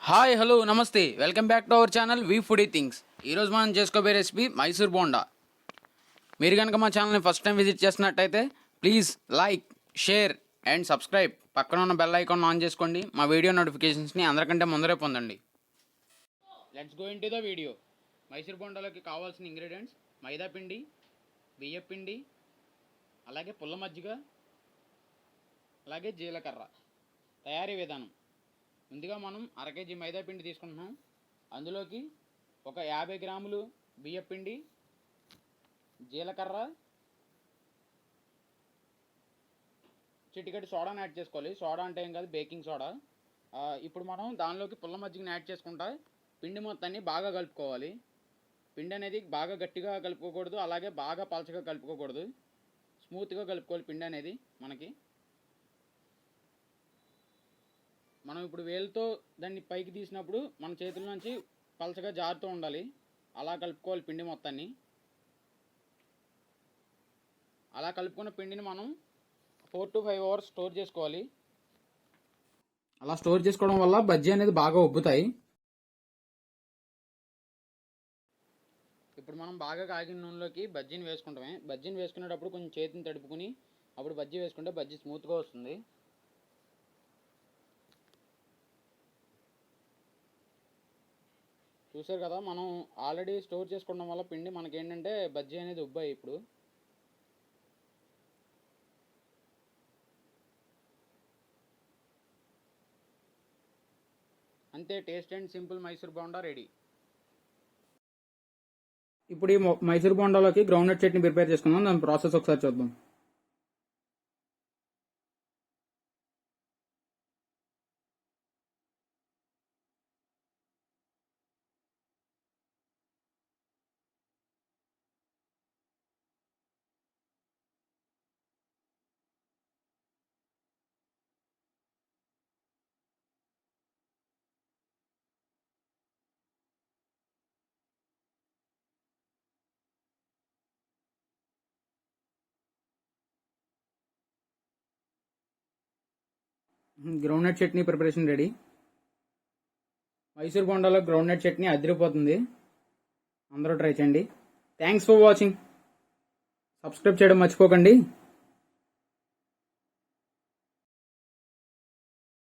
Hi hello నమస్తే welcome back to our channel we foodie things. ఈరోజు మనం చేసుకోబోయే రెసిపీ మైసూర్ బోండా. మీరు కనుక మా ఛానల్ని ఫస్ట్ టైం విజిట్ చేసినట్టయితే please like, share and subscribe. పక్కన ఉన్న బెల్ ఐకాన్ ఆన్ చేసుకోండి. మా వీడియో నోటిఫికేషన్స్ని అందరికంటే ముందరే పొందండి. Let's go into the video. Mysore బోండాలోకి కావాల్సిన ఇంగ్రీడియంట్స్: మైదా పిండి, బియ్యం పిండి, అలాగే పుల్ల మజ్జిగ, అలాగే జీలకర్ర. తయారీ విధానం: ముందుగా మనం అర కేజీ మైదా పిండి తీసుకుంటున్నాం. అందులోకి ఒక 50 గ్రాములు బియ్యం పిండి, జీలకర్ర, చిటికెడు సోడాని యాడ్ చేసుకోవాలి. సోడా అంటే ఏం కాదు, బేకింగ్ సోడా. ఇప్పుడు మనం దానిలోకి పుల్ల మజ్జిగని యాడ్ చేసుకుంటా పిండి మొత్తాన్ని బాగా కలుపుకోవాలి. పిండి అనేది బాగా గట్టిగా కలుపుకోకూడదు, అలాగే బాగా పలచగా కలుపుకోకూడదు. స్మూత్గా కలుపుకోవాలి పిండి అనేది. మనం ఇప్పుడు వేలుతో దాన్ని పైకి తీసినప్పుడు మన చేతుల నుంచి పలచగా జారుతూ ఉండాలి. అలా కలుపుకోవాలి పిండి మొత్తాన్ని. అలా కలుపుకున్న పిండిని మనం 4 to 5 అవర్స్ స్టోర్ చేసుకోవాలి. అలా స్టోర్ చేసుకోవడం వల్ల బజ్జీ అనేది బాగా ఉబ్బుతాయి. ఇప్పుడు మనం బాగా కాగిన నూనెలోకి బజ్జీని వేసుకుంటామే. బజ్జీని వేసుకునేటప్పుడు కొంచెం చేతిని తడుపుకుని అప్పుడు బజ్జీ వేసుకుంటే బజ్జీ స్మూత్గా వస్తుంది. చూసారు కదా, మనం ఆల్రెడీ స్టోర్ చేసుకోవడం వల్ల పిండి మనకేంటంటే బజ్జీ అనేది ఉబ్బాయి. ఇప్పుడు అంతే, taste and simple Mysore bonda ready. ఇప్పుడు ఈ మైసూర్ బోండాలోకి గ్రౌండ్నట్ చట్నీ ప్రిపేర్ చేసుకుందాం. దాని ప్రాసెస్ ఒకసారి చూద్దాం. Groundnut chutney preparation ready. Mysore బోండాలో గ్రౌండ్నట్ చట్నీ అదిరిపోతుంది. అందరూ ట్రై చేయండి. Thanks for watching. సబ్స్క్రైబ్ చేయడం మర్చిపోకండి.